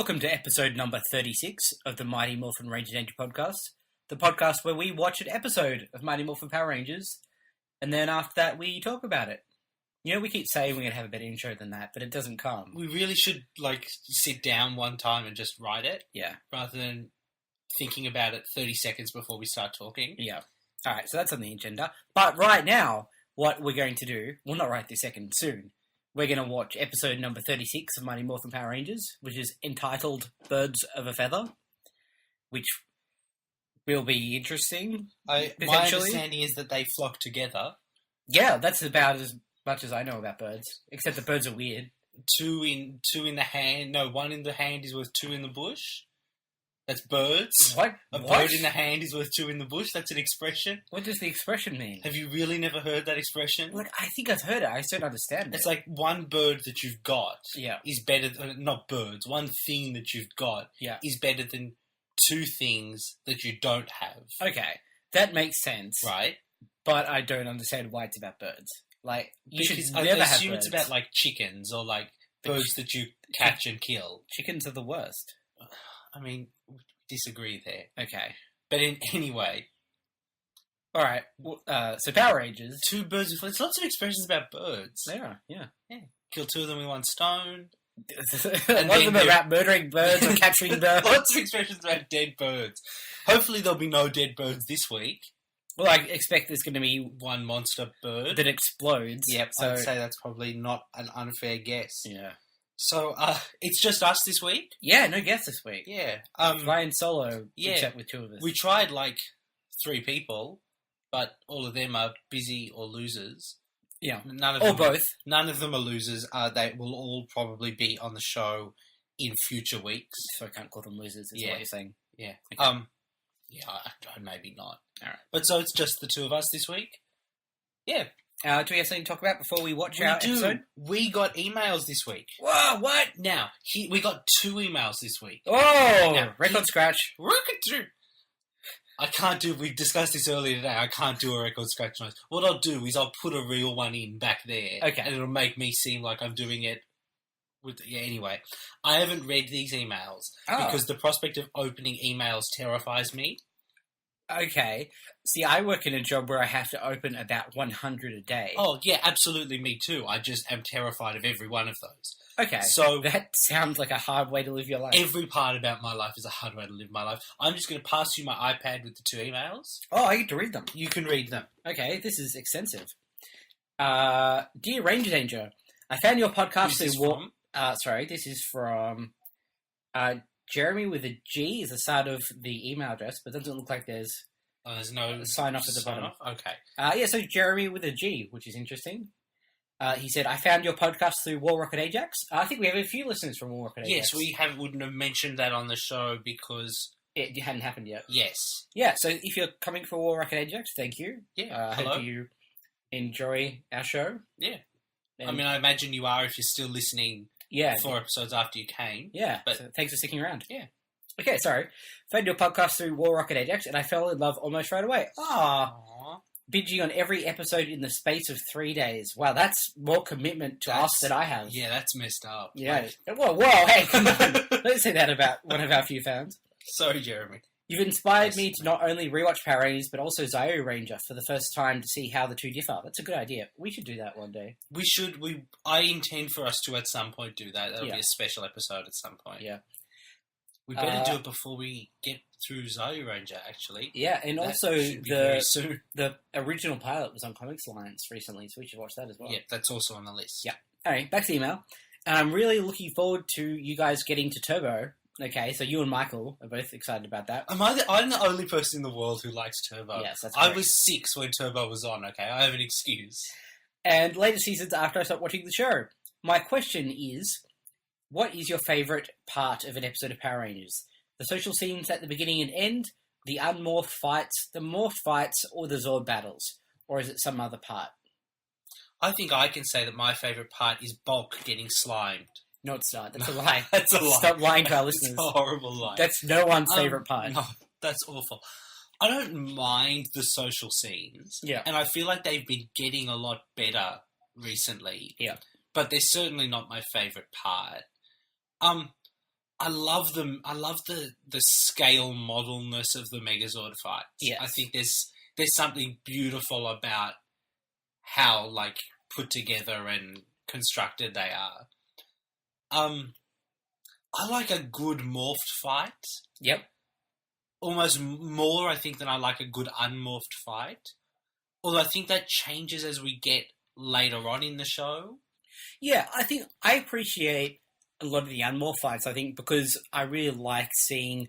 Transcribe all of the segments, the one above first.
Welcome to episode number 36 of the Mighty Morphin Ranger Danger podcast. The podcast where we watch an episode of Mighty Morphin Power Rangers, and then after that we talk about it. You know, we keep saying we're going to have a better intro than that, but it doesn't come. We really should, sit down one time and just write it. Yeah. Rather than thinking about it 30 seconds before we start talking. Yeah. Alright, so that's on the agenda. But right now, what we're going to do, well, not right this second, soon, we're going to watch episode number 36 of Mighty Morphin Power Rangers, which is entitled Birds of a Feather, which will be interesting. My understanding is that they flock together. Yeah, that's about as much as I know about birds, except the birds are weird. Two in the hand. No, one in the hand is worth two in the bush. That's birds. What? Bird in the hand is worth two in the bush. That's an expression. What does the expression mean? Have you really never heard that expression? I think I've heard it. I just don't understand it. It's like one bird that you've got Yeah. is better than... Not birds. One thing that you've got is better than two things that you don't have. Okay. That makes sense. Right? But I don't understand why it's about birds. You should I never have assume birds. it's about, chickens or, birds that you catch and kill. Chickens are the worst. I mean, we disagree there. Okay. But anyway. Alright, so Power Rangers. Two birds with... There's lots of expressions about birds. They are, yeah. Kill two of them with one stone. One of them about murdering birds or capturing birds. Lots of expressions about dead birds. Hopefully there'll be no dead birds this week. Well, I expect there's going to be one monster bird that explodes. Yep, so... I'd say that's probably not an unfair guess. Yeah. So, it's just us this week? Yeah, no guests this week. Yeah. Flying solo, except with two of us. We tried, 3 people, but all of them are busy or losers. Yeah. Both. None of them are losers. They will all probably be on the show in future weeks. So I can't call them losers, is what you're saying. Yeah. Okay. Maybe not. All right. But so it's just the two of us this week? Yeah. Do we have something to talk about before we watch our episode? We got emails this week. Whoa, what? Now, we got 2 emails this week. Oh! Now, record scratch. I can't do... We discussed this earlier today. I can't do a record scratch noise. What I'll do is I'll put a real one in back there. Okay. And it'll make me seem like I'm doing it with... Yeah, anyway. I haven't read these emails because the prospect of opening emails terrifies me. Okay. See, I work in a job where I have to open about 100 a day. Oh, yeah, absolutely me too. I just am terrified of every one of those. Okay. So that sounds like a hard way to live your life. Every part about my life is a hard way to live my life. I'm just going to pass you my iPad with the 2 emails. Oh, I get to read them. You can read them. Okay, this is extensive. Dear Ranger Danger, I found your podcast This is from Jeremy with a G is the start of the email address, but it doesn't look like there's no sign off at the bottom. Okay. So Jeremy with a G, which is interesting. He said, I found your podcast through War Rocket Ajax. I think we have a few listeners from War Rocket Ajax. Yes, we wouldn't have mentioned that on the show because... It hadn't happened yet. Yes. Yeah, so if you're coming for War Rocket Ajax, thank you. Yeah, hello. Hope you enjoy our show. Yeah. I imagine you are if you're still listening 4 episodes after you came. Yeah, but so thanks for sticking around. Yeah. Okay, sorry. Found your podcast through War Rocket Ajax, and I fell in love almost right away. Binging on every episode in the space of 3 days. Wow, that's more commitment to us than I have. Yeah, that's messed up. Yeah. Whoa, hey, come on. Don't say that about one of our few fans. Sorry, Jeremy. You've inspired me to not only rewatch Power Rangers, but also Zio Ranger for the first time to see how the two differ. That's a good idea. We should do that one day. We should. I intend for us to at some point do that. That'll be a special episode at some point. Yeah. We better do it before we get through Zio Ranger, actually. Yeah, and also the original pilot was on Comics Alliance recently, so we should watch that as well. Yeah, that's also on the list. Yeah. Alright, back to the email. I'm really looking forward to you guys getting to Turbo. Okay, so you and Michael are both excited about that. I'm the only person in the world who likes Turbo. Yes, that's correct. I was 6 when Turbo was on, okay? I have an excuse. And later seasons after I stopped watching the show. My question is, what is your favourite part of an episode of Power Rangers? The social scenes at the beginning and end, the unmorphed fights, the morphed fights, or the Zord battles? Or is it some other part? I think I can say that my favourite part is Bulk getting slimed. No, it's not. That's a lie. That's a lie. Stop lying to our listeners. It's a horrible lie. That's no one's favourite part. No, that's awful. I don't mind the social scenes. Yeah. And I feel like they've been getting a lot better recently. Yeah. But they're certainly not my favourite part. I love them. I love the scale modelness of the Megazord fights. Yes. I think there's something beautiful about how like put together and constructed they are. I like a good morphed fight. Yep. Almost more, I think, than I like a good unmorphed fight. Although I think that changes as we get later on in the show. Yeah, I think I appreciate a lot of the unmorphed fights, I think, because I really like seeing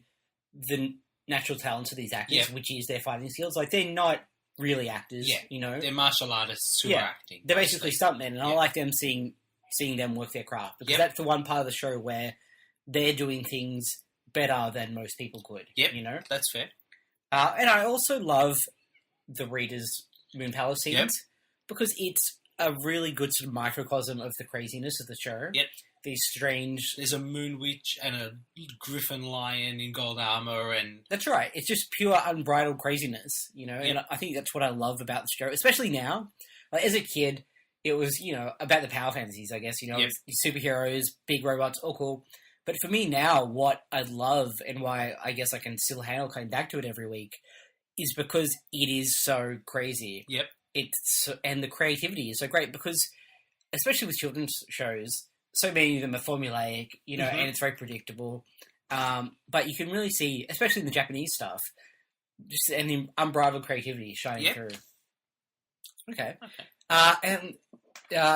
the natural talents of these actors, which is their fighting skills. Like, they're not really actors, you know? They're martial artists who are acting. They're basically stuntmen, and I like them seeing them work their craft, because that's the one part of the show where they're doing things better than most people could, you know? That's fair. And I also love the Reader's Moon Palace scenes, because it's a really good sort of microcosm of the craziness of the show. Yep. These strange... There's a moon witch and a griffin lion in gold armor, and... That's right. It's just pure unbridled craziness, you know? And I think that's what I love about the show, especially now. Like, as a kid, it was, you know, about the power fantasies, I guess, you know? It was superheroes, big robots, all cool. But for me now, what I love and why I guess I can still handle coming back to it every week is because it is so crazy. Yep. And the creativity is so great because, especially with children's shows, so many of them are formulaic, you know, and it's very predictable. But you can really see, especially in the Japanese stuff, just an unbridled creativity shining through. Okay. And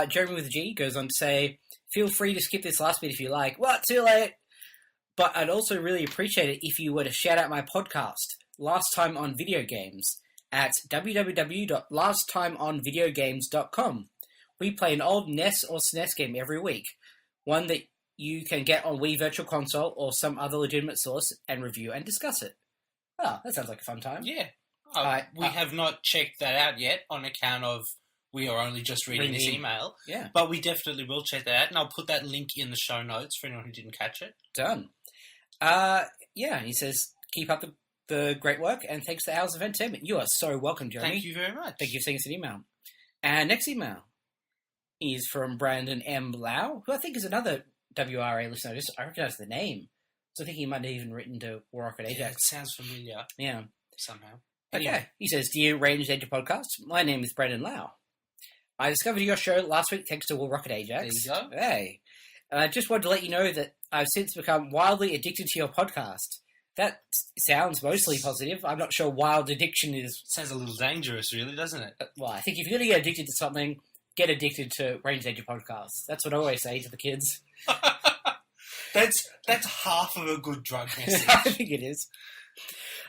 Jeremy with a G goes on to say, feel free to skip this last bit if you like. What? Too late. But I'd also really appreciate it if you were to shout out my podcast, Last Time on Video Games, at www.lasttimeonvideogames.com. We play an old NES or SNES game every week, one that you can get on Wii Virtual Console or some other legitimate source, and review and discuss it. Oh, that sounds like a fun time. Yeah. We have not checked that out yet on account of we are only just reading this email. Yeah. But we definitely will check that out, and I'll put that link in the show notes for anyone who didn't catch it. Done. He says, keep up the great work, and thanks to Hours of Entertainment. You are so welcome, Jeremy. Thank you very much. Thank you for sending us an email. And next email is from Brandon M. Lau, who I think is another WRA listener. I recognise the name. So I think he might have even written to Rocket Ajax. It sounds familiar. Yeah. Somehow. Okay. Anyway. He says, Dear Range Danger Podcast, my name is Brandon Lau. I discovered your show last week thanks to Will Rocket Ajax. There you go. Hey. And I just wanted to let you know that I've since become wildly addicted to your podcast. That sounds mostly positive. I'm not sure wild addiction is... Sounds a little dangerous, really, doesn't it? Well, I think if you're going to get addicted to something, get addicted to Range Danger Podcasts. That's what I always say to the kids. That's half of a good drug message. I think it is.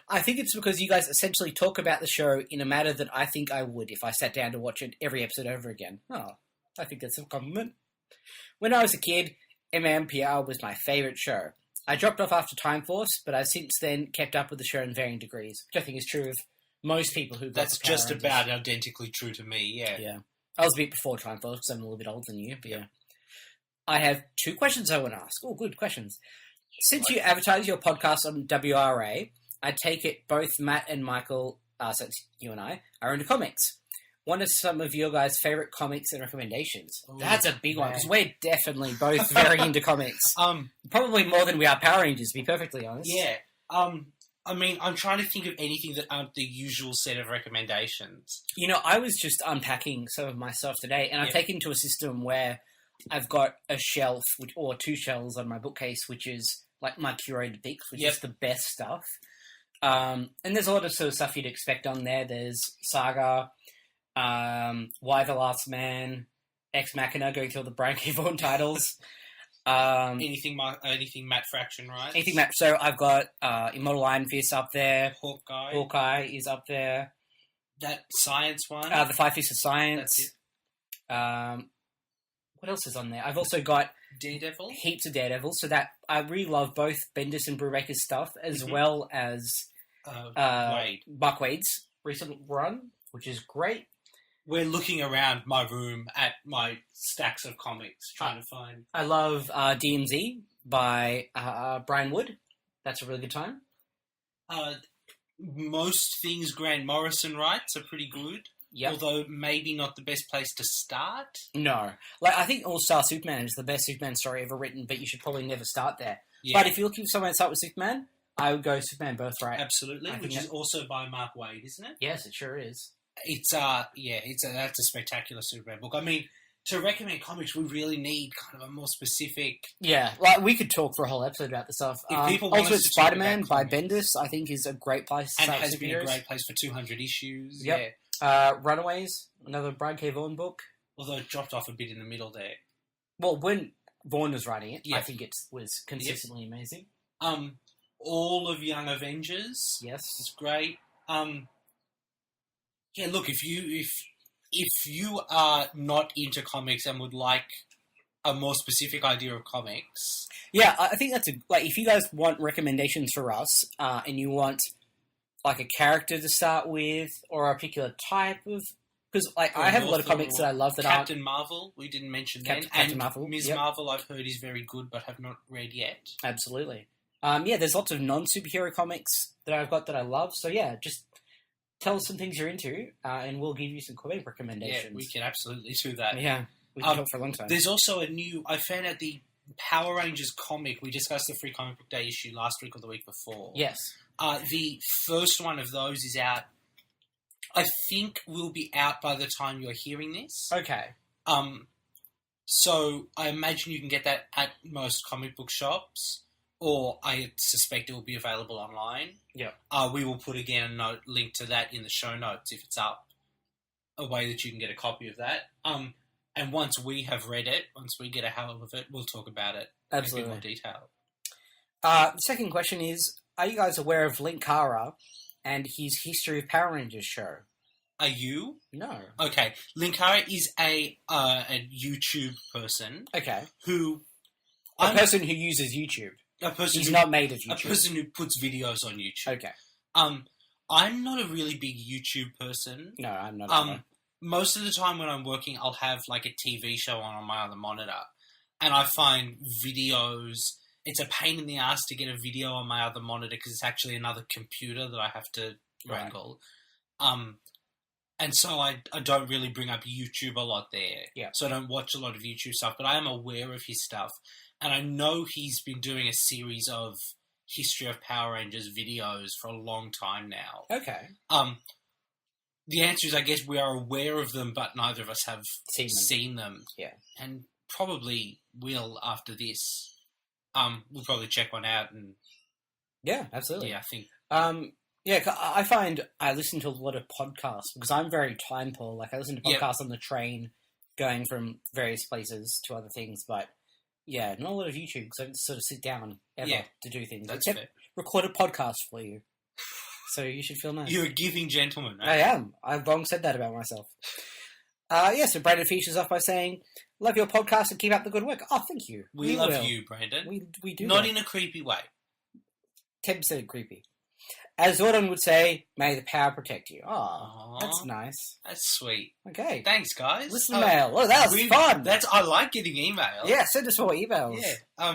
I think it's because you guys essentially talk about the show in a manner that I think I would if I sat down to watch it every episode over again. Oh, I think that's a compliment. When I was a kid, MMPR was my favourite show. I dropped off after Time Force, but I've since then kept up with the show in varying degrees, which I think is true of most people who got That's the Power just Rangers. about identically true to me, yeah. Yeah. I was a bit before Time Force because I'm a little bit older than you, but yeah. I have 2 questions I want to ask. Oh, good questions. Since you advertise your podcast on WRA, I take it both Matt and Michael, since you and I, are into comics. What are some of your guys' favourite comics and recommendations? Ooh, That's a big one, because we're definitely both very into comics. Probably more than we are Power Rangers, to be perfectly honest. Yeah. I mean, I'm trying to think of anything that aren't the usual set of recommendations. You know, I was just unpacking some of my stuff today, and I've taken to a system where I've got a shelf, or 2 shelves on my bookcase, which is like my curated picks, which is the best stuff. And there's a lot of sort of stuff you'd expect on there. There's Saga, Why the Last Man, Ex Machina, going through all the Brian K. Vaughan titles. Anything Matt Fraction, right? Anything Matt. So I've got Immortal Iron Fist up there. Hawkeye is up there. That science one. The Five Fists of Science. That's it. What else is on there? I've also got Daredevil. Heaps of Daredevil. So that I really love both Bendis and Brubaker's stuff, as well as Buck Wade's recent run, which is great. We're looking around my room at my stacks of comics, trying to find... I love DMZ by Brian Wood. That's a really good time. Most things Grant Morrison writes are pretty good. Yep. Although maybe not the best place to start. No. Like, I think All-Star Superman is the best Superman story ever written, but you should probably never start there. Yeah. But if you're looking for someone to start with Superman, I would go Superman Birthright. Absolutely, which is also by Mark Waid, isn't it? Yes, it sure is. That's a spectacular Superman book. I mean, to recommend comics, we really need kind of a more specific... Yeah, like, we could talk for a whole episode about this stuff. If people want Ultimate us to talk Spider-Man about by comics. Bendis, I think, is a great place to And start has with been a superheroes. great place for 200 issues. Yep. Yeah. Runaways, another Brian K. Vaughan book. Although it dropped off a bit in the middle there. Well, when Vaughan was writing it, Yeah. I think it was consistently amazing. All of Young Avengers. Yes. It's great. Yeah, look, if you are not into comics and would like a more specific idea of comics... Yeah, I think that's if you guys want recommendations for us, and you want, like, a character to start with, or a particular type of... Because, like, I have a lot of comics that I love that Captain Marvel, we didn't mention Captain Marvel, Ms. yep. Marvel, I've heard, is very good, but have not read yet. Absolutely. Yeah, there's lots of non-superhero comics that I've got that I love, so yeah, just tell us some things you're into, and we'll give you some comic recommendations. Yeah, we can absolutely do that. Yeah, we can talk for a long time. There's also I found out the Power Rangers comic, we discussed the Free Comic Book Day issue last week or the week before. Yes. The first one of those is out, I think will be out by the time you're hearing this. Okay. So I imagine you can get that at most comic book shops, or I suspect it will be available online. Yeah. We will put again a link to that in the show notes if it's up, a way that you can get a copy of that. And once we have read it, once we get a hold of it, we'll talk about it Absolutely. in a bit more detail. The second question is, are you guys aware of Linkara and his History of Power Rangers show? Are you? No. Okay. Linkara is a YouTube person. Okay. Who... A person who uses YouTube. He's not made of YouTube. A person who puts videos on YouTube. Okay. I'm not a really big YouTube person. No, I'm not. Most of the time when I'm working, I'll have like a TV show on my other monitor. And I find videos... It's a pain in the ass to get a video on my other monitor because it's actually another computer that I have to wrangle. And so I don't really bring up YouTube a lot there. Yeah. So I don't watch a lot of YouTube stuff, but I am aware of his stuff. And I know he's been doing a series of History of Power Rangers videos for a long time now. Okay. The answer is, I guess, we are aware of them, but neither of us have seen them. Yeah. And probably will after this. We'll probably check one out and... Yeah, absolutely. Yeah, I think... Yeah, I find I listen to a lot of podcasts because I'm very time poor. Like, I listen to podcasts on the train going from various places to other things, but yeah, not a lot of YouTube because I don't sort of sit down ever to do things. That's Except fair. Record a podcast for you. So you should feel nice. You're a giving gentleman. Right? I am. I've long said that about myself. So Brandon finishes off by saying, love your podcast and keep up the good work. Oh, thank you. We love you, Brandon. We do. Not in a creepy way. 10% creepy. As Zordon would say, may the power protect you. Oh, that's nice. That's sweet. Okay. Thanks, guys. Listener mail. Oh, that was fun. I like getting emails. Yeah, send us more emails. Yeah.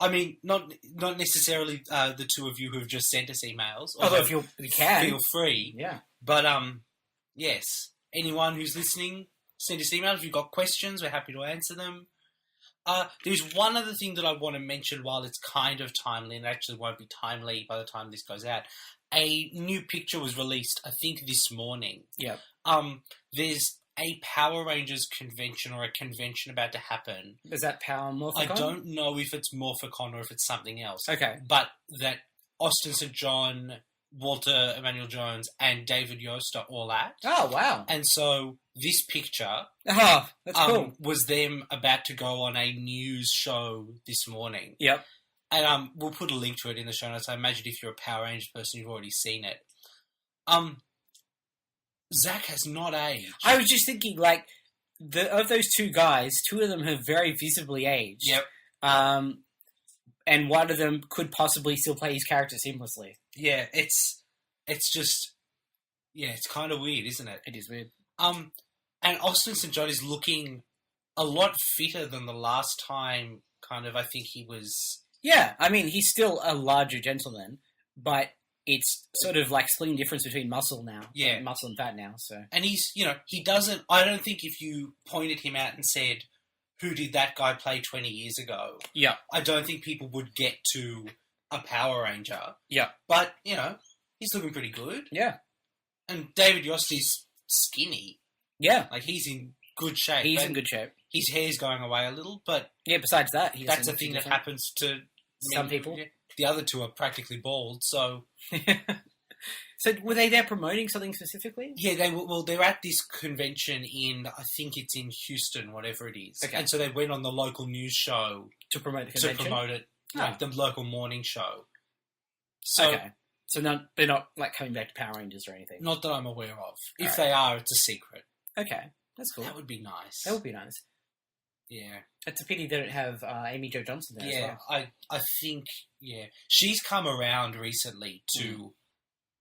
I mean, not necessarily the two of you who have just sent us emails. Although if you can. Feel free. Yeah. But, yes. Anyone who's listening, send us emails. If you've got questions, we're happy to answer them. There's one other thing that I want to mention while it's kind of timely, and it actually won't be timely by the time this goes out. A new picture was released, I think, this morning. Yeah. There's a Power Rangers convention or a convention about to happen. Is that Power Morphicon? I don't know if it's Morphicon or if it's something else. Okay. But that Austin St. John, Walter Emmanuel Jones, and David Yost are all at. Oh, wow. And so this picture that's cool. Was them about to go on a news show this morning. Yep. And we'll put a link to it in the show notes. I imagine if you're a Power Rangers person, you've already seen it. Zach has not aged. I was just thinking, like, of those two guys, two of them have very visibly aged. Yep. And one of them could possibly still play his character seamlessly. Yeah, it's just... Yeah, it's kind of weird, isn't it? It is weird. And Austin St. John is looking a lot fitter than the last time, kind of, I think he was... Yeah, I mean, he's still a larger gentleman, but it's sort of like splitting difference between muscle now. Yeah. Muscle and fat now, so. And he's, he doesn't... I don't think if you pointed him out and said, who did that guy play 20 years ago? Yeah. I don't think people would get to a Power Ranger. Yeah. But, he's looking pretty good. Yeah. And David Yost is skinny. Yeah. Like, he's in good shape. He's in good shape. His hair's going away a little, but... Yeah, besides that, that's a thing that happens to... some people. Yeah. The other two are practically bald, so... So, were they there promoting something specifically? Yeah, they're at this convention I think it's in Houston, whatever it is. Okay. And so they went on the local news show... To promote the convention? To promote it. Like, the local morning show. So... Okay. So they're not, like, coming back to Power Rangers or anything? Not that I'm aware of. If right. they are, it's a secret. Okay. That's cool. That would be nice. That would be nice. Yeah. It's a pity they don't have Amy Jo Johnson there as well. I think, she's come around recently to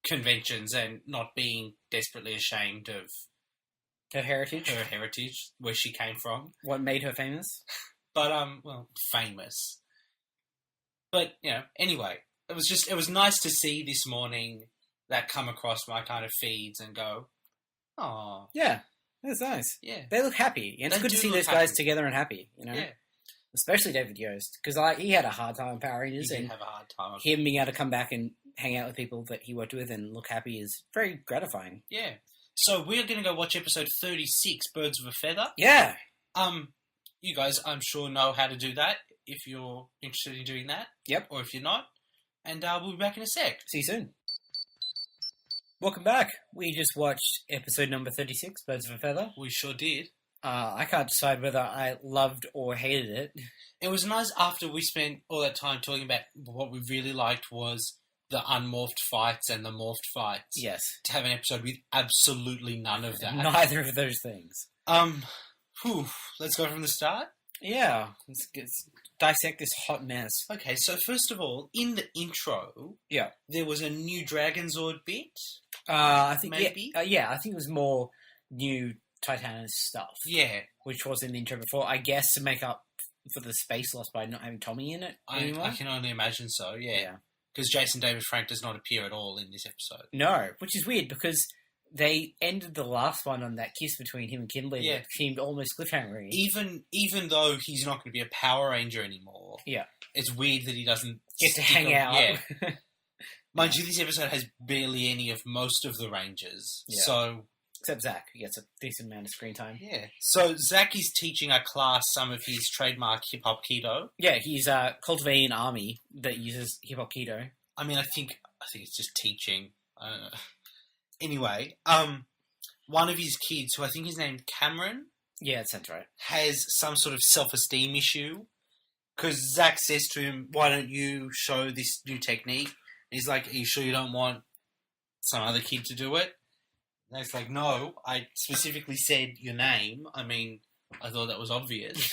conventions and not being desperately ashamed of her heritage, where she came from. What made her famous? But, famous. But, anyway, it was nice to see this morning that come across my kind of feeds and go, oh. Yeah, that's nice. Yeah. They look happy. And it's good to see those guys together and happy, Yeah. Especially David Yost, because he had a hard time in Power Rangers. He did have a hard time. Him being able to come back and hang out with people that he worked with and look happy is very gratifying. Yeah. So we're going to go watch episode 36, Birds of a Feather. Yeah. You guys, I'm sure, know how to do that if you're interested in doing that. Yep. Or if you're not. And we'll be back in a sec. See you soon. Welcome back. We just watched episode number 36, Birds of a Feather. We sure did. I can't decide whether I loved or hated it. It was nice after we spent all that time talking about what we really liked was the unmorphed fights and the morphed fights. Yes. To have an episode with absolutely none of that. Neither of those things. Let's go from the start? Yeah. Let's dissect this hot mess. Okay, so first of all, in the intro, there was a new Dragonzord bit. I think maybe. I think it was more new Titanus stuff. Yeah, which was in the intro before, I guess, to make up for the space loss by not having Tommy in it anymore. I can only imagine so. Yeah, because Jason David Frank does not appear at all in this episode. No, which is weird because they ended the last one on that kiss between him and Kimberly. Yeah, that seemed almost cliffhangery. Even though he's not going to be a Power Ranger anymore. Yeah, it's weird that he doesn't get to hang out. Yeah. Mind you, this episode has barely any of most of the Rangers. Yeah. So, except Zach, who gets a decent amount of screen time. Yeah. So Zach is teaching a class some of his trademark hip hop keto. Yeah, he's cultivating an army that uses hip hop keto. I mean, I think it's just teaching. I don't know. Anyway, one of his kids, who I think is named Cameron. Yeah, that sounds right. Has some sort of self-esteem issue. Because Zach says to him, why don't you show this new technique? He's like, are you sure you don't want some other kid to do it? And it's like, no, I specifically said your name. I mean, I thought that was obvious.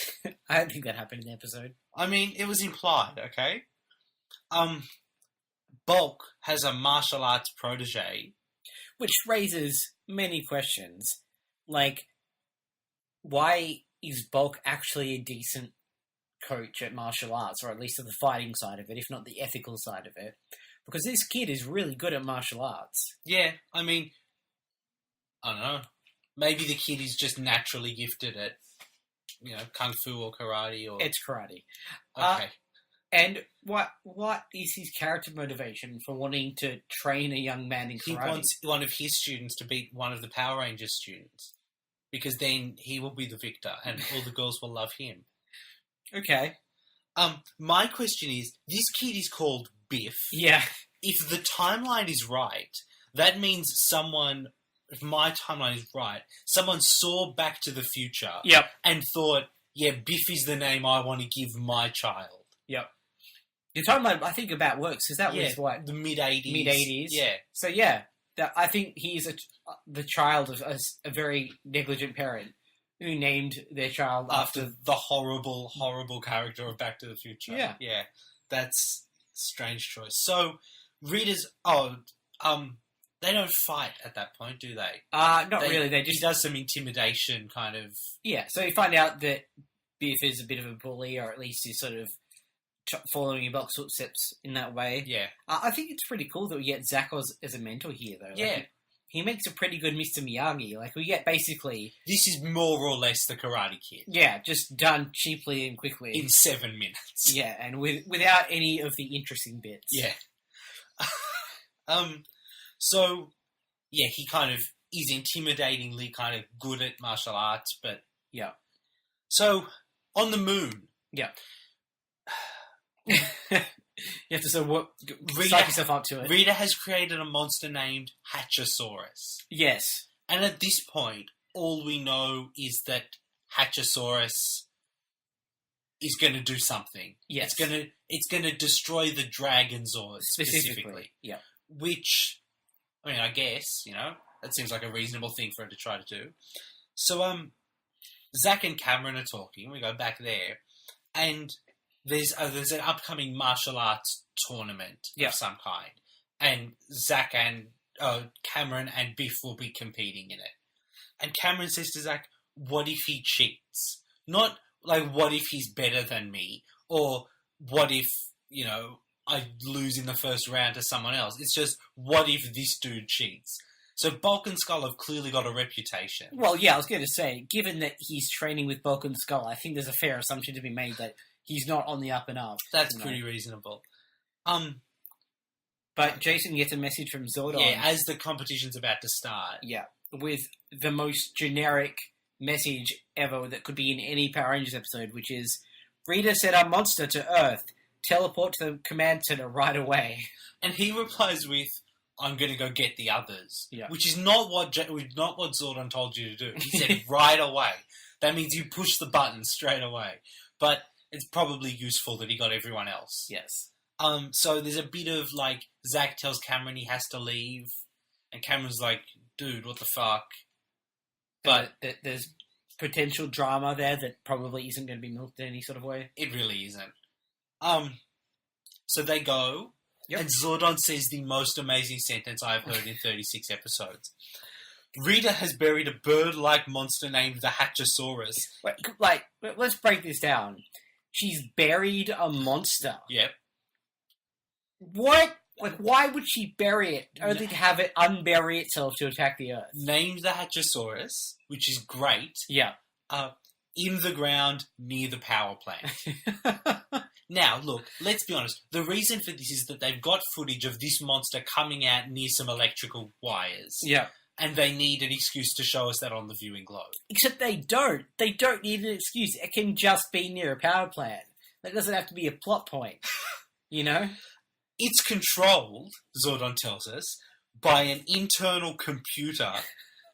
I don't think that happened in the episode. I mean, it was implied, okay? Bulk has a martial arts protege. Which raises many questions. Like, why is Bulk actually a decent coach at martial arts, or at least at the fighting side of it, if not the ethical side of it? Because this kid is really good at martial arts. Yeah, I mean, I don't know. Maybe the kid is just naturally gifted at, kung fu or karate or... It's karate. Okay. And what is his character motivation for wanting to train a young man in karate? He wants one of his students to beat one of the Power Rangers students. Because then he will be the victor and all the girls will love him. Okay. My question is, this kid is called Biff. Yeah. If the timeline is right, that means if my timeline is right, someone saw Back to the Future and thought, yeah, Biff is the name I want to give my child. Yep. The timeline, I think, about works, because that was what? The mid-80s. Mid-80s. Yeah. So, yeah, I think he's the child of a very negligent parent who named their child after the horrible, horrible character of Back to the Future. Yeah. Yeah. That's a strange choice. So, readers... they don't fight at that point, do they? Not really. He does some intimidation, kind of... Yeah, so you find out that Biff is a bit of a bully, or at least he's sort of following in Bulk's footsteps in that way. Yeah. I think it's pretty cool that we get Zack as a mentor here, though. Yeah. He makes a pretty good Mr. Miyagi. Like, we get basically... This is more or less the Karate Kid. Yeah, just done cheaply and quickly. In 7 minutes. Yeah, and without any of the interesting bits. Yeah. So, yeah, he kind of is intimidatingly kind of good at martial arts, but... Yeah. So, on the moon... Yeah. You have to sort of psych yourself up to it. Rita has created a monster named Hatchasaurus. Yes. And at this point, all we know is that Hatchasaurus is going to do something. Yes. It's going to destroy the Dragon Zord specifically. Yeah. Which, I mean, I guess, that seems like a reasonable thing for it to try to do. So, Zack and Cameron are talking. We go back there. And there's an upcoming martial arts tournament of some kind. And Zack and Cameron and Biff will be competing in it. And Cameron says to Zack, what if he cheats? Not like, what if he's better than me? Or what if, I lose in the first round to someone else? It's just, what if this dude cheats? So Bulk and Skull have clearly got a reputation. Well, yeah, I was going to say, given that he's training with Bulk and Skull, I think there's a fair assumption to be made that he's not on the up and up. That's pretty reasonable. But Jason gets a message from Zordon. Yeah, as the competition's about to start. Yeah, with the most generic message ever that could be in any Power Rangers episode, which is, Rita sent a monster to Earth. Teleport to the command center right away. And he replies with, I'm going to go get the others. Yeah. Which is not what Zordon told you to do. He said right away. That means you push the button straight away. But it's probably useful that he got everyone else. Yes. So there's a bit of, like, Zack tells Cameron he has to leave. And Cameron's like, dude, what the fuck? But there's potential drama there that probably isn't going to be milked in any sort of way. It really isn't. So they go, and Zordon says the most amazing sentence I've heard in 36 episodes. Rita has buried a bird-like monster named the Hatchasaurus. Wait, let's break this down. She's buried a monster. Yep. What? Like, why would she bury it? Only to have it unbury itself to attack the Earth. Named the Hatchasaurus, which is great. Yeah. In the ground near the power plant. Now, look, let's be honest. The reason for this is that they've got footage of this monster coming out near some electrical wires. Yeah. And they need an excuse to show us that on the viewing globe. Except they don't. They don't need an excuse. It can just be near a power plant. That doesn't have to be a plot point. It's controlled, Zordon tells us, by an internal computer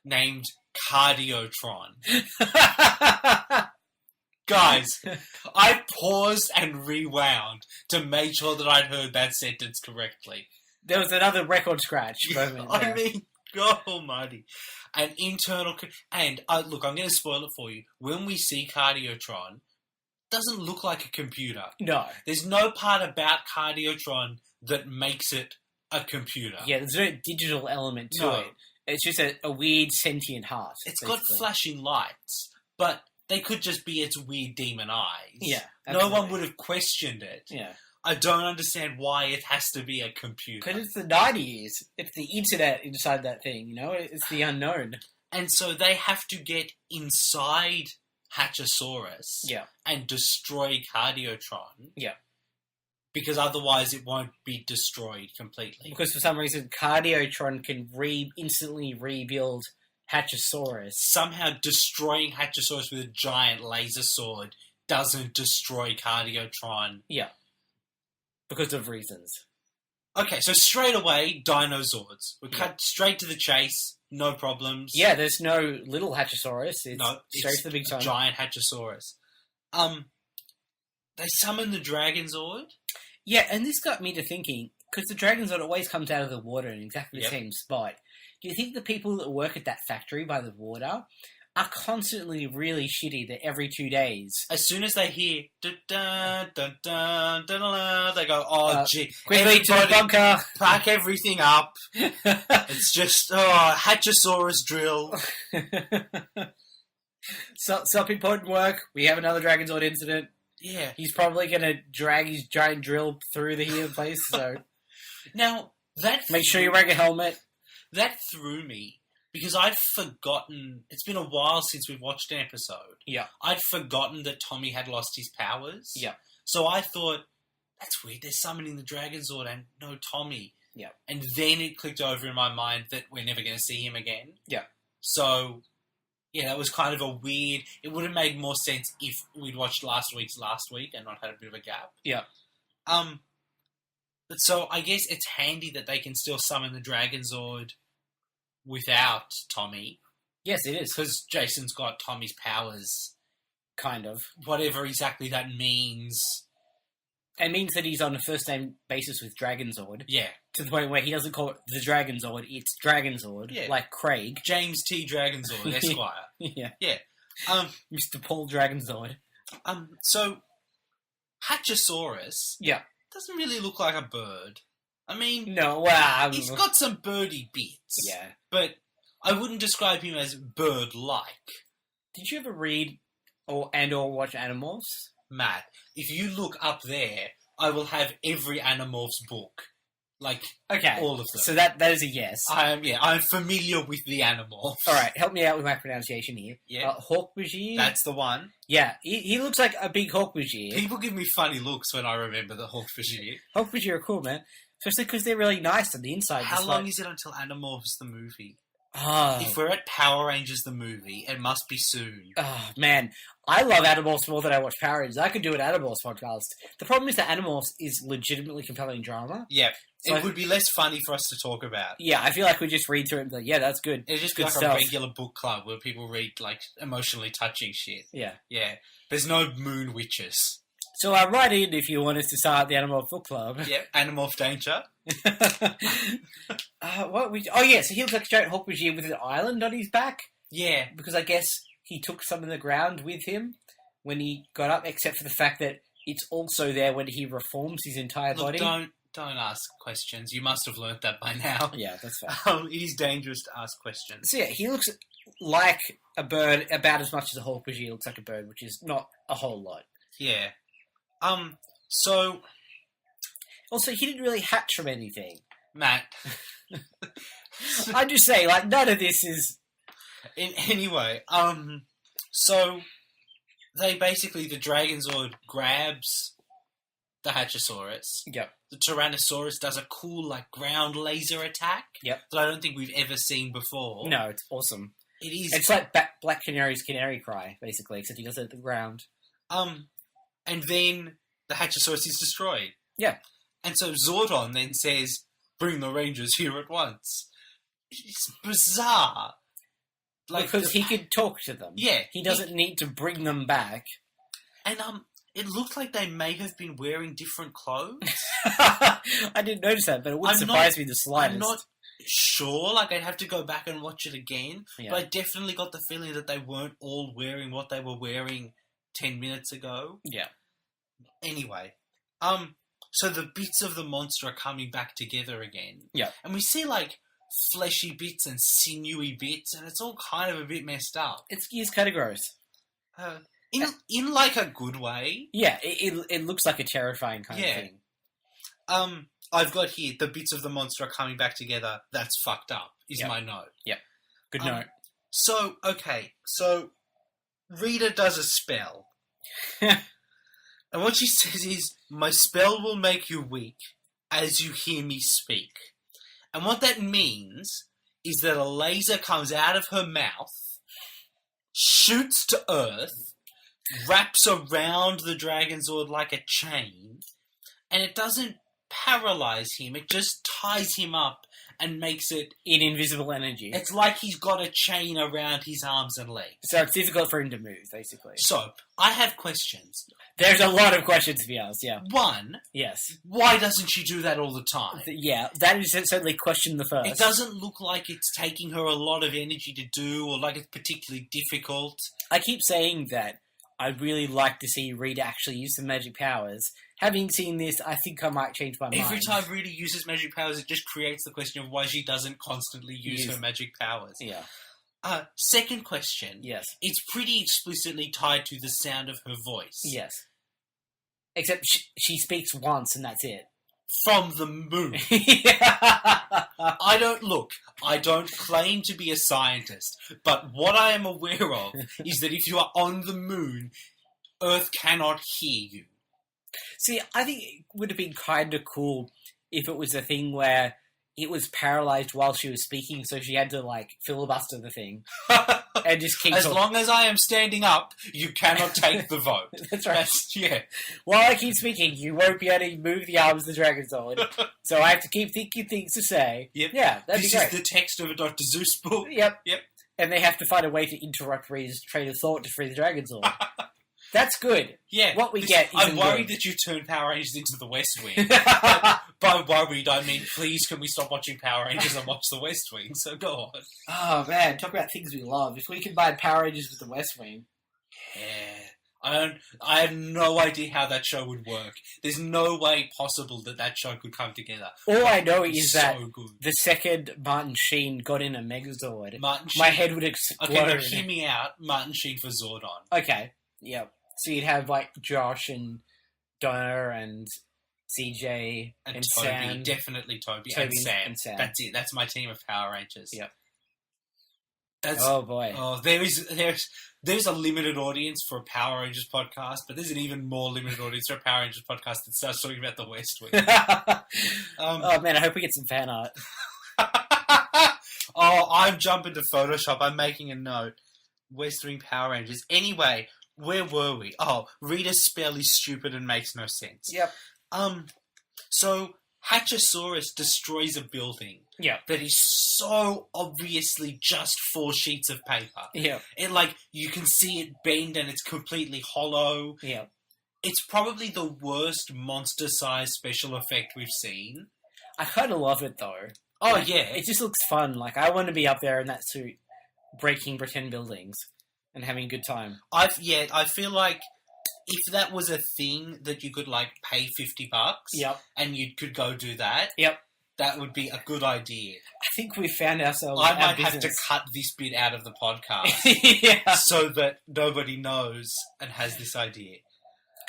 named Cardiotron. Guys, I paused and rewound to make sure that I'd heard that sentence correctly. There was another record scratch moment there. I mean, God almighty. An internal... And, look, I'm going to spoil it for you. When we see Cardiotron, it doesn't look like a computer. No. There's no part about Cardiotron that makes it a computer. Yeah, there's no digital element to it. It's just a weird sentient heart. It's got flashing lights, but they could just be its weird demon eyes. Yeah, absolutely. No one would have questioned it. Yeah. I don't understand why it has to be a computer. Because it's the 90s. It's the internet inside that thing, It's the unknown. And so they have to get inside Hatchasaurus and destroy Cardiotron. Yeah. Because otherwise it won't be destroyed completely. Because for some reason Cardiotron can instantly rebuild Hatchasaurus. Somehow destroying Hatchasaurus with a giant laser sword doesn't destroy Cardiotron. Yeah. Because of reasons. Okay, so straight away, Dinozords. We cut straight to the chase, no problems. Yeah, there's no little Hatchasaurus. It's straight to the big time. Giant Hatchasaurus. They summon the Dragon Zord. Yeah, and this got me to thinking, because the Dragon Zord always comes out of the water in exactly the same spot. Do you think the people that work at that factory by the water are constantly really shitty that every 2 days... As soon as they hear... Dun, dun, dun, dun, dun, they go, oh, gee. Quickly to the bunker! Pack everything up. It's just, Hatchasaurus drill. Stop important work. We have another Dragon Zord incident. Yeah. He's probably going to drag his giant drill through the here place, so... Now, that... Make sure you're wearing a helmet. That threw me, because I'd forgotten... It's been a while since we've watched an episode. Yeah. I'd forgotten that Tommy had lost his powers. Yeah. So I thought, that's weird, they're summoning the Dragon Zord and no Tommy. Yeah. And then it clicked over in my mind that we're never going to see him again. Yeah. So... Yeah, that was kind of a weird... It would have made more sense if we'd watched last week's last week and not had a bit of a gap. Yeah. But so I guess it's handy that they can still summon the Dragon Zord without Tommy. Yes, it is. Because Jason's got Tommy's powers. Kind of. Whatever exactly that means. It means that he's on a first-name basis with Dragon Zord. Yeah. To the point where he doesn't call it the Dragon Zord, it's Dragon Zord, Yeah. like Craig. James T. Dragon Zord, Esquire. Yeah. Yeah. Mr. Paul Dragon Zord. So, Hatchasaurus Yeah. doesn't really look like a bird. I mean... No, well... He's got some birdy bits. Yeah. But I wouldn't describe him as bird-like. Did you ever read or watch Animorphs? Matt, if you look up there, I will have every Animorphs book. Like, Okay. all of them. So that is a yes. I'm familiar with the Animorphs. Alright, help me out with my pronunciation here. Yeah. Hawkbajir? That's the one. Yeah, he looks like a big Hawkbajir. People give me funny looks when I remember the Hawkbajir. Hawkbajir are cool, man. Especially because they're really nice on the inside. How long is it until Animorphs the movie? Oh. If we're at Power Rangers the movie, it must be soon. Oh, man. I love Animorphs more than I watch Power Rangers. I could do an Animorphs podcast. The problem is that Animorphs is legitimately compelling drama. Yeah. So it would be less funny for us to talk about. Yeah, I feel like we just read through it and be like, yeah, that's good. It'd just good be like stuff. a regular book club where people read, like, emotionally touching shit. Yeah. Yeah. There's no moon witches. So write in if you want us to start the Animorph Book Club. Yeah, Animorph Danger. So he looks like a giant Hawkbajir with an island on his back. Yeah. Because I guess he took some of the ground with him when he got up, except for the fact that it's also there when he reforms his entire body. Don't ask questions. You must have learnt that by now. Yeah, that's fair. It is dangerous to ask questions. So yeah, he looks like a bird about as much as a Hawkbajir looks like a bird, which is not a whole lot. Yeah. So... Also, he didn't really hatch from anything. Matt. I'm just saying, like, none of this is... Anyway, so... They basically, the Dragon Zord grabs the Hatchasaurus. Yep. The Tyrannosaurus does a cool, like, ground laser attack. Yep. That I don't think we've ever seen before. No, it's awesome. It is. It's like Black Canary's canary cry, basically, except he does it at the ground. And then the Hatchasaurus is destroyed. Yeah. And so Zordon then says, bring the Rangers here at once. It's bizarre. Like, because he could talk to them. Yeah. He doesn't need to bring them back. And, it looked like they may have been wearing different clothes. I didn't notice that, but it wouldn't surprise me the slightest. I'm not sure. Like, I'd have to go back and watch it again. Yeah. But I definitely got the feeling that they weren't all wearing what they were wearing 10 minutes ago. Yeah. Anyway. So the bits of the monster are coming back together again. Yeah. And we see, like, fleshy bits and sinewy bits, and it's all kind of a bit messed up. It's kind of gross. In like a good way. Yeah, it looks like a terrifying kind of thing. I've got here, the bits of the monster are coming back together. That's fucked up, is my note. Yep. Good note. So, okay. So, Rita does a spell. And what she says is, my spell will make you weak as you hear me speak. And what that means is that a laser comes out of her mouth, shoots to Earth, wraps around the Dragon Zord like a chain, and it doesn't paralyze him, it just ties him up and makes it... in invisible energy. It's like he's got a chain around his arms and legs. So it's difficult for him to move, basically. So, I have questions. There's a lot of questions to be asked, yeah. One, yes. Why doesn't she do that all the time? Yeah, that is certainly question the first. It doesn't look like it's taking her a lot of energy to do, or like it's particularly difficult. I keep saying that I'd really like to see Rita actually use some magic powers. Having seen this, I think I might change my mind. Every time Rita uses magic powers, it just creates the question of why she doesn't constantly use her magic powers. Yeah. Second question. Yes. It's pretty explicitly tied to the sound of her voice. Yes. Except she speaks once and that's it. From the moon. Yeah. I don't claim to be a scientist, but what I am aware of is that if you are on the moon, Earth cannot hear you. See, I think it would have been kind of cool if it was a thing where it was paralyzed while she was speaking, so she had to, like, filibuster the thing. And just keep As talking. long as I am standing up, you cannot take the vote. That's right. Yeah. While I keep speaking, you won't be able to move the arms of the Dragon Sword. So I have to keep thinking things to say. Yep. Yeah, that'd This be great. is the text of a Dr. Zeus book. Yep. Yep. And they have to find a way to interrupt Ree's train of thought to free the Dragon Sword. That's good. Yeah. What we get I'm isn't worried good. that you turn Power Rangers into the West Wing. By worried, I mean, please, can we stop watching Power Rangers and watch the West Wing? So go on. Oh, man, talk about things we love. If we combine Power Rangers with the West Wing. Yeah. I have no idea how that show would work. There's no way possible that show could come together. All I know is It's that so good. the second Martin Sheen got in a Megazord, Martin my Sheen. head would explode. Okay, now hear me out. Martin Sheen for Zordon. Okay, yep. So you'd have, like, Josh and Donna and CJ And and Toby. Sam. Definitely Toby. Toby And Sam. That's it. That's my team of Power Rangers. Yep. That's, Oh, boy. There's a limited audience for a Power Rangers podcast, but there's an even more limited audience for a Power Rangers podcast that starts talking about the West Wing. Oh, man, I hope we get some fan art. Oh, I'm jumping to Photoshop. I'm making a note. West Wing Power Rangers. Anyway, where were we? Oh, Rita's spell is stupid and makes no sense. Yep. So Hatchasaurus destroys a building. Yep. That is so obviously just 4 sheets of paper. Yep. It, like, you can see it bend and it's completely hollow. Yep. It's probably the worst monster-sized special effect we've seen. I kind of love it, though. Oh, Like, yeah. It just looks fun. Like, I want to be up there in that suit, breaking pretend buildings and having a good time. I feel like if that was a thing that you could, like, pay $50 Yep. and you could go do that, Yep. that would be a good idea. I think we found ourselves I our might have business. to cut this bit out of the podcast Yeah. so that nobody knows and has this idea.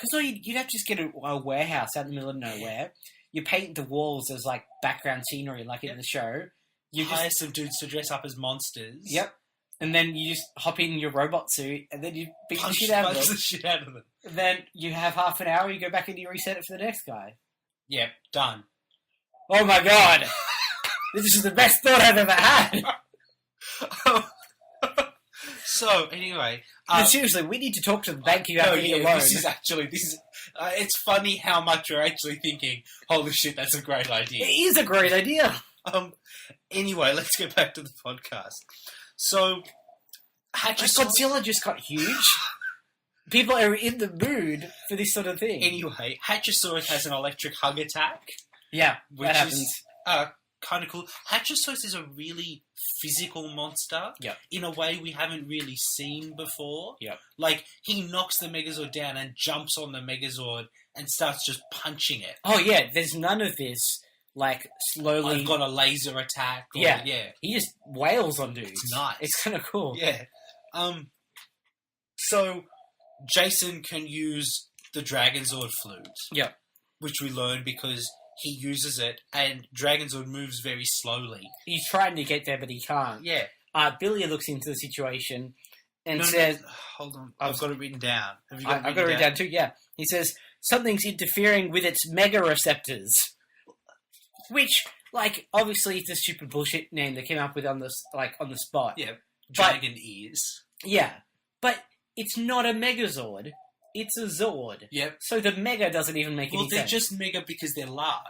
Because you'd have to just get a warehouse out in the middle of nowhere. You paint the walls as, like, background scenery, like in the show. You Hire just... some dudes to dress up as monsters. Yep. And then you just hop in your robot suit, and then you beat the Punch shit out of the them. shit out of them. And then you have half an hour, you go back and you reset it for the next guy. Yep, done. Oh my god! This is the best thought I've ever had! So, anyway... But seriously, we need to talk to the bank you have to be alone. This is it's funny how much you're actually thinking, holy shit, that's a great idea. It is a great idea! Anyway, let's get back to the podcast. So, Godzilla just got huge. People are in the mood for this sort of thing. Anyway, Hatchasaurus has an electric hug attack. Yeah, which that happens. is kind of cool. Hatchasaurus is a really physical monster. Yeah. In a way we haven't really seen before. Yeah. Like, he knocks the Megazord down and jumps on the Megazord and starts just punching it. Oh yeah, there's none of this, like, slowly... I've got a laser attack. Or, Yeah. Yeah. He just wails on dudes. It's nice. It's kind of cool. Yeah. So, Jason can use the Dragonzord flute. Yeah. Which we learn because he uses it, and Dragonzord moves very slowly. He's trying to get there, but he can't. Yeah. Billy looks into the situation and No, says... hold on. I've got it written down. Have you I've got it written down too, yeah. He says, something's interfering with its mega receptors. Which, like, obviously it's a stupid bullshit name they came up with on the spot. Yeah. Dragon ears. Yeah. But it's not a Megazord. It's a Zord. Yep. So the Mega doesn't even make any Well, they're sense. just mega because they're large.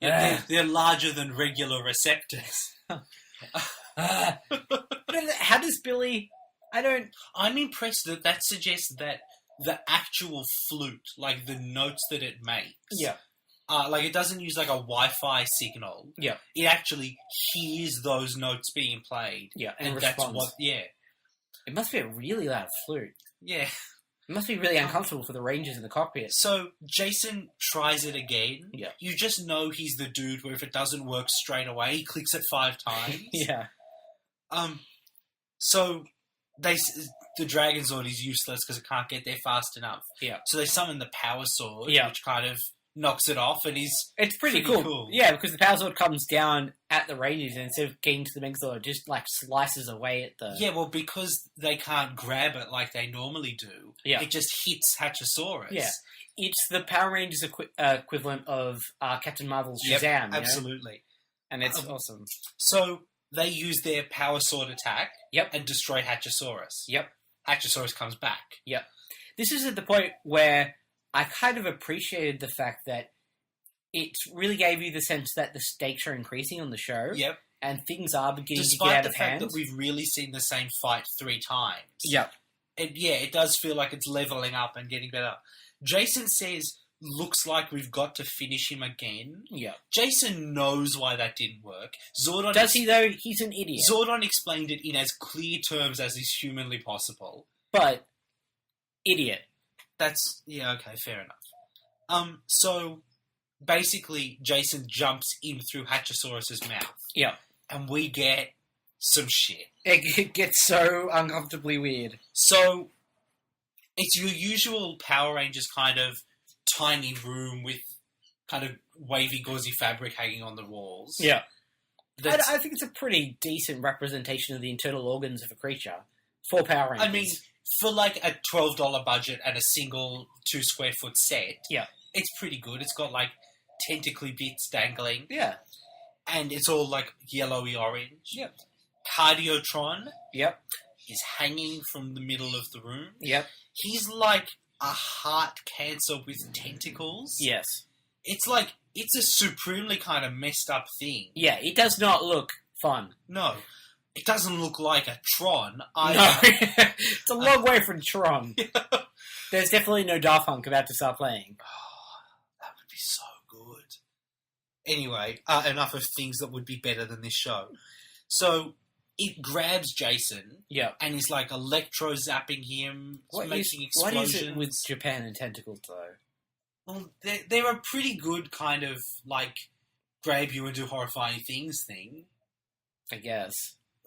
Yeah, they're larger than regular receptors. How does Billy... I'm impressed that suggests that the actual flute, like the notes that it makes... Yeah. Like, it doesn't use, like, a Wi-Fi signal. Yeah. It actually hears those notes being played. Yeah, and that's responds. what... Yeah. It must be a really loud flute. Yeah. It must be really uncomfortable for the Rangers in the cockpit. So, Jason tries it again. Yeah. You just know he's the dude where if it doesn't work straight away, he clicks it 5 times. Yeah. So, the Dragon Zord is useless because it can't get there fast enough. Yeah. So they summon the Power Sword, Yeah. which kind of knocks it off, and it's pretty cool. Yeah, because the Power Sword comes down at the Rangers, and instead of getting to the Megazord, it just like slices away at the... Yeah, well, because they can't grab it like they normally do, it just hits Hatchasaurus. Yeah. It's the Power Rangers equivalent of Captain Marvel's Shazam. Absolutely. And it's awesome. So they use their Power Sword attack Yep. and destroy Hatchasaurus. Yep. Hatchasaurus comes back. Yep. This is at the point where I kind of appreciated the fact that it really gave you the sense that the stakes are increasing on the show. Yep. And things are beginning to get Despite out the of fact hand. that we've really seen the same fight 3 times. Yep. It does feel like it's leveling up and getting better. Jason says, looks like we've got to finish him again. Yeah. Jason knows why that didn't work. Zordon Does he, though? He's an idiot. Zordon explained it in as clear terms as is humanly possible. But, idiot. That's... Yeah, okay, fair enough. So, basically, Jason jumps in through Hatchasaurus' mouth. Yeah. And we get some shit. It gets so uncomfortably weird. So, it's your usual Power Rangers kind of tiny room with kind of wavy, gauzy fabric hanging on the walls. Yeah. I think it's a pretty decent representation of the internal organs of a creature for Power Rangers. I mean, for like a $12 budget and a single 2 square foot set, it's pretty good. It's got like tentacly bits dangling. Yeah. And it's all like yellowy orange. Yep. Cardiotron Yep. is hanging from the middle of the room. Yep. He's like a heart cancer with tentacles. Yes. It's like, it's a supremely kind of messed up thing. Yeah, it does not look fun. No. It doesn't look like a Tron either. No. It's a long way from Tron. There's definitely no Daft Punk about to start playing. Oh, that would be so good. Anyway, enough of things that would be better than this show. So, it grabs Jason. Yeah. And is like electro-zapping him, making explosions. What is it with Japan and tentacles, though? Well, they're a pretty good kind of, like, grab you and do horrifying things thing. I guess.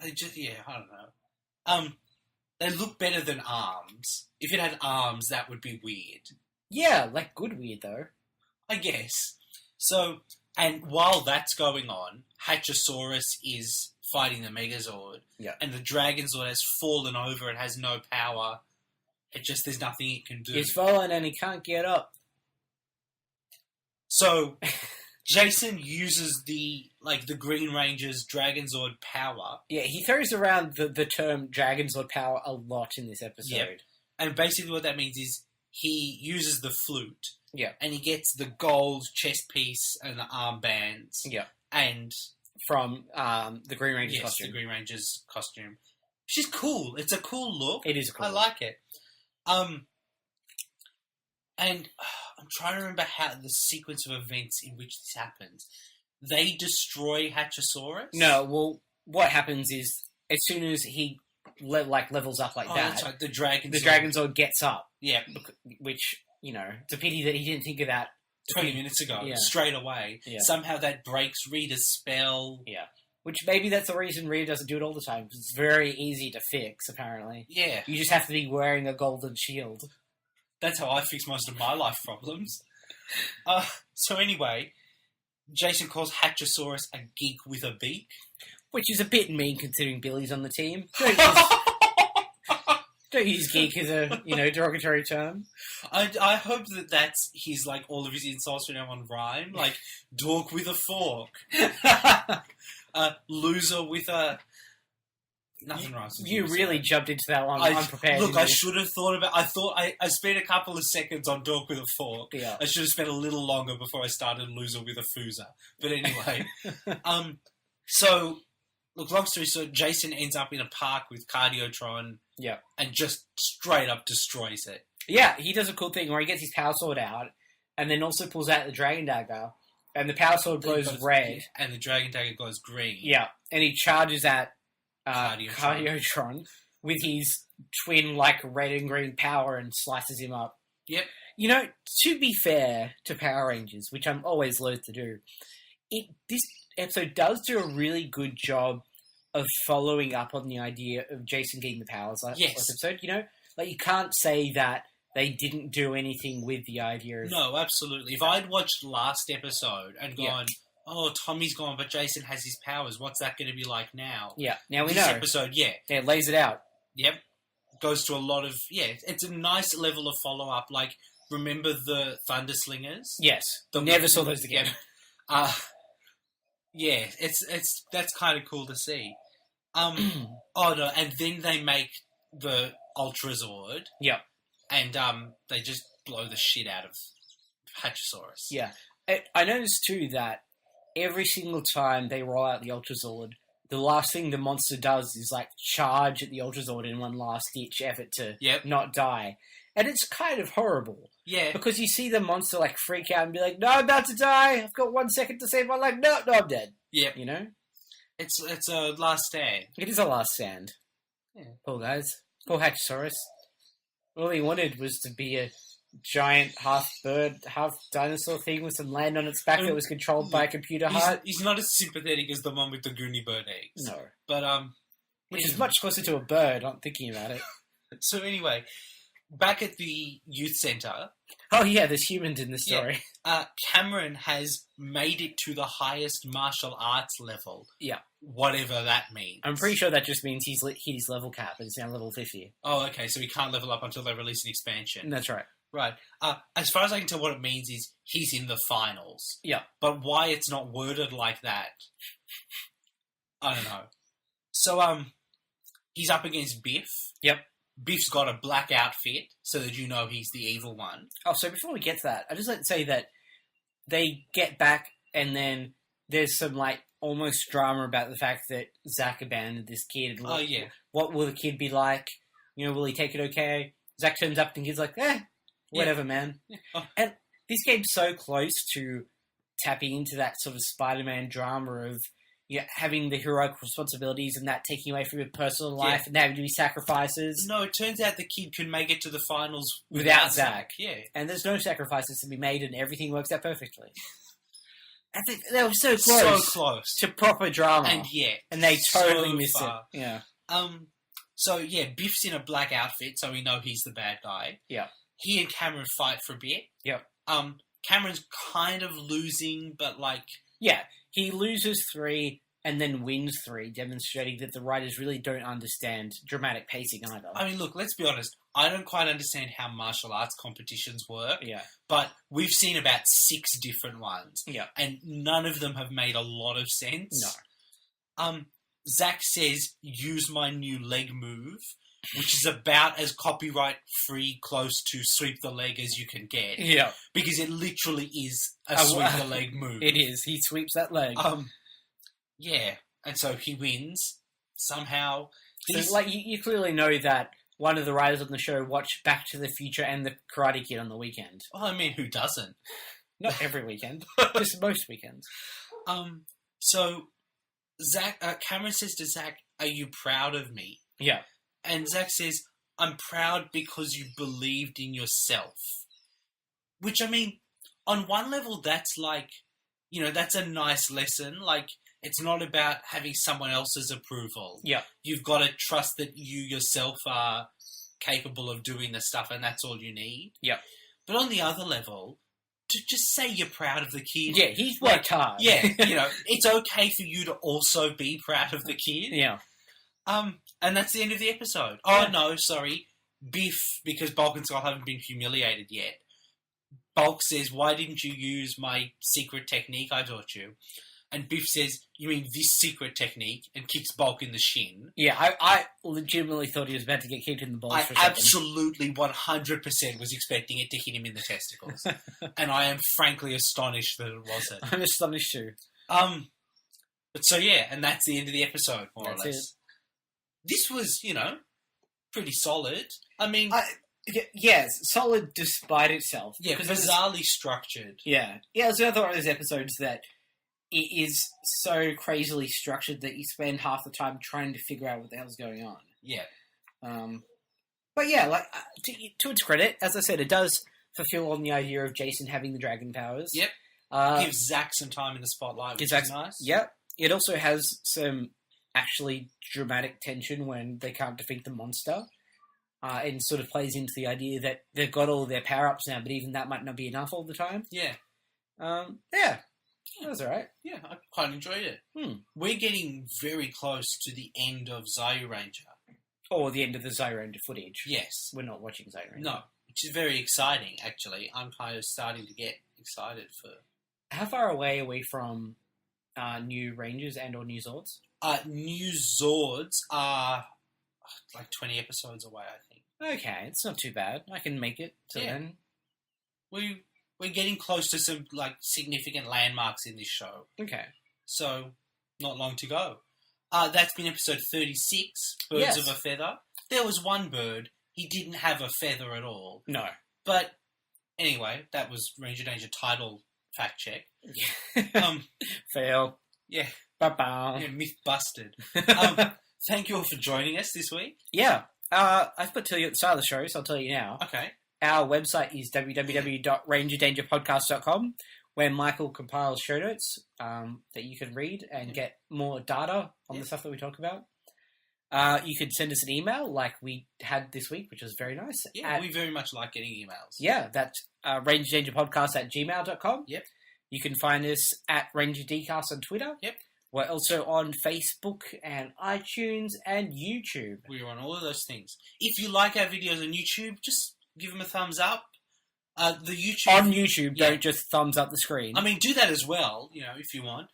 They just, I don't know. They look better than arms. If it had arms, that would be weird. Yeah, like good weird, though. I guess. So, and while that's going on, Hatchasaurus is fighting the Megazord. Yeah. And the Dragon Zord has fallen over and has no power. There's nothing it can do. He's fallen and he can't get up. So, Jason uses the Green Ranger's Dragon Zord power. Yeah, he throws around the term Dragon Zord power a lot in this episode. Yep. And basically what that means is he uses the flute. Yeah. And he gets the gold chest piece and the armbands. Yeah. And... From the Green Ranger's costume. Yes, the Green Ranger's costume. Which is cool. It's a cool look. It is a cool look. I like it. And I'm trying to remember how the sequence of events in which this happens. They destroy Hatchasaurus? No, well, what happens is, as soon as he levels up like that, that's right, the Dragon Zord gets up. Yeah. Which, it's a pity that he didn't think of that 20 minutes ago, straight away. Yeah. Somehow that breaks Rita's spell. Yeah. Which maybe that's the reason Rita doesn't do it all the time, because it's very easy to fix, apparently. Yeah. You just have to be wearing a golden shield. That's how I fix most of my life problems. So anyway, Jason calls Hatchasaurus a geek with a beak. Which is a bit mean considering Billy's on the team. Don't use geek as a, derogatory term. I hope that's his, all of his insults are now on rhyme. Like, dork with a fork. Loser with a... Nothing rhymes. You really jumped into that one unprepared. Look, I should have thought about... I spent a couple of seconds on dork with a fork. Yeah. I should have spent a little longer before I started loser with a foozer. But anyway. So... Look, long story short, Jason ends up in a park with Cardiotron. Yeah. And just straight up destroys it. Yeah, he does a cool thing where he gets his power sword out and then also pulls out the Dragon Dagger and the power sword glows red. And the Dragon Dagger glows green. Yeah, and he charges at Cardiotron with his twin, red and green power and slices him up. Yep. To be fair to Power Rangers, which I'm always loath to do, this episode does do a really good job of following up on the idea of Jason getting the powers last episode. You know, like you can't say that they didn't do anything with the idea of... No, absolutely. If I'd watched last episode and gone, oh, Tommy's gone, but Jason has his powers, what's that going to be like now? Yeah, now we this know. Episode, Yeah, it lays it out. Yep. Goes to a lot of... Yeah, it's a nice level of follow-up. Like, remember the Thunderslingers? Yes. Never saw those again. Yeah, that's kind of cool to see. Oh, no, and then they make the Ultrazord. Yep. And they just blow the shit out of Hatchasaurus. Yeah. I noticed, too, that every single time they roll out the Ultrazord, the last thing the monster does is, like, charge at the Ultrazord in one last-ditch effort to not die. And it's kind of horrible. Yeah. Because you see the monster, like, freak out and be like, no, I'm about to die. I've got 1 second to save my life. No, I'm dead. Yeah. You know? It's a last stand. It is a last stand. Yeah. Poor guys. Poor Hatchasaurus. All he wanted was to be a giant half-bird, half-dinosaur thing with some land on its back that was controlled by a computer heart. He's not as sympathetic as the one with the Goonie bird eggs. No. But, which is much closer to a bird, I'm thinking about it. So anyway, back at the youth centre... Oh yeah, there's humans in the story. Yeah, Cameron has made it to the highest martial arts level. Yeah. Whatever that means. I'm pretty sure that just means he's hit his level cap and it's now level 50. Oh, okay, so he can't level up until they release an expansion. That's right. Right. As far as I can tell, what it means is he's in the finals. Yeah. But why it's not worded like that, I don't know. So, he's up against Biff. Yep. Biff's got a black outfit, so that you know he's the evil one. Oh, so before we get to that, I'd just like to say that they get back and then there's some, like, almost drama about the fact that Zach abandoned this kid. Oh, yeah. What will the kid be like? You know, will he take it okay? Zach turns up and the kid's like, whatever, man. Yeah. Oh. And this game's so close to tapping into that sort of Spider-Man drama of having the heroic responsibilities and that taking away from your personal life and having to be sacrifices. No, it turns out the kid can make it to the finals without Zach. Yeah. And there's no sacrifices to be made and everything works out perfectly. I think they were so close. To proper drama. And they totally miss it. Yeah. So, Biff's in a black outfit, so we know he's the bad guy. Yeah. He and Cameron fight for a bit. Yep. Cameron's kind of losing, but, like... Yeah, he loses 3 and then wins 3, demonstrating that the writers really don't understand dramatic pacing either. I mean, look, let's be honest. I don't quite understand how martial arts competitions work. Yeah. But we've seen about 6 different ones. Yeah. And none of them have made a lot of sense. No. Zach says, use my new leg move, which is about as copyright-free close to sweep the leg as you can get. Yeah. Because it literally is a sweep the leg move. It is. He sweeps that leg. Yeah. And so he wins somehow. So, like, you clearly know that one of the writers on the show watched Back to the Future and The Karate Kid on the weekend. Well, I mean, who doesn't? Not every weekend. Just most weekends. So Cameron says to Zach, are you proud of me? Yeah. And Zach says, I'm proud because you believed in yourself. Which, I mean, on one level, that's like, that's a nice lesson. Like, it's not about having someone else's approval. Yeah. You've got to trust that you yourself are capable of doing the stuff, and that's all you need. Yeah. But on the other level, to just say you're proud of the kid. Yeah, he's worked hard. Yeah, it's okay for you to also be proud of the kid. Yeah. And that's the end of the episode. Oh, no, sorry. Biff, because Bulk and Skull haven't been humiliated yet. Bulk says, why didn't you use my secret technique I taught you? And Biff says, you mean this secret technique? And kicks Bulk in the shin. Yeah, I legitimately thought he was about to get kicked in the balls for a second. Absolutely 100% was expecting it to hit him in the testicles. And I am frankly astonished that it wasn't. I'm astonished too. But so, and that's the end of the episode, more or less. It. This was, pretty solid. I mean... Yes, solid despite itself. Yeah, bizarrely structured. Yeah. Yeah, it's another one of those episodes that it is so crazily structured that you spend half the time trying to figure out what the hell's going on. Yeah. But yeah, like, to its credit, as I said, it does fulfill on the idea of Jason having the dragon powers. Yep. Gives Zach some time in the spotlight, which is nice. Yep. It also has some actually dramatic tension when they can't defeat the monster. And sort of plays into the idea that they've got all their power-ups now, but even that might not be enough all the time. Yeah. Yeah, that was alright. Yeah, I quite enjoyed it. We're getting very close to the end of Zyuranger. Or the end of the Zyuranger footage. Yes. We're not watching Zyuranger. No, which is very exciting, actually. I'm kind of starting to get excited for... How far away are we from new Rangers and or new Zords? New Zords are like 20 episodes away, I think. Okay, it's not too bad. I can make it till then. We're getting close to some like significant landmarks in this show. Okay. So, not long to go. That's been episode 36, Birds of a Feather. There was one bird. He didn't have a feather at all. No. But, anyway, that was Ranger Danger title fact check. Fail. Yeah. Ba-bow. Yeah, myth busted. Thank you all for joining us this week. Yeah. I've put to you at the start of the show, so I'll tell you now. Okay. Our website is www.rangerdangerpodcast.com, where Michael compiles show notes that you can read and get more data on the stuff that we talk about. You could send us an email like we had this week, which was very nice. Yeah, we very much like getting emails. Yeah, that's rangerdangerpodcast@gmail.com. Yep. You can find us at RangerDcast on Twitter. Yep. We're also on Facebook and iTunes and YouTube. We're on all of those things. If you like our videos on YouTube, just give them a thumbs up. The YouTube on YouTube, don't just thumbs up the screen. I mean, do that as well, if you want.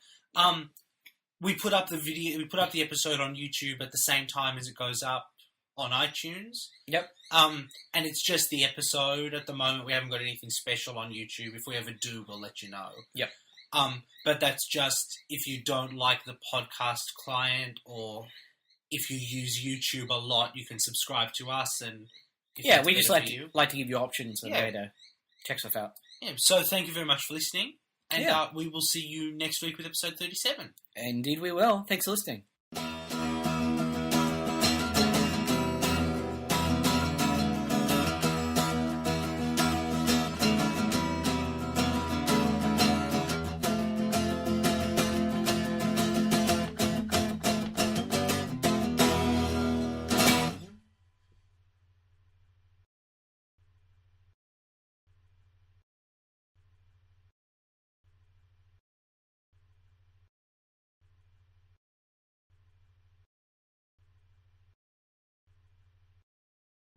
We put up the video, we put up the episode on YouTube at the same time as it goes up on iTunes. Yep. And it's just the episode at the moment. We haven't got anything special on YouTube. If we ever do, we'll let you know. Yep. But that's just if you don't like the podcast client, or if you use YouTube a lot, you can subscribe to us. And we just like to give you options and a way to check stuff out. Yeah. So thank you very much for listening, and we will see you next week with episode 37. Indeed, we will. Thanks for listening.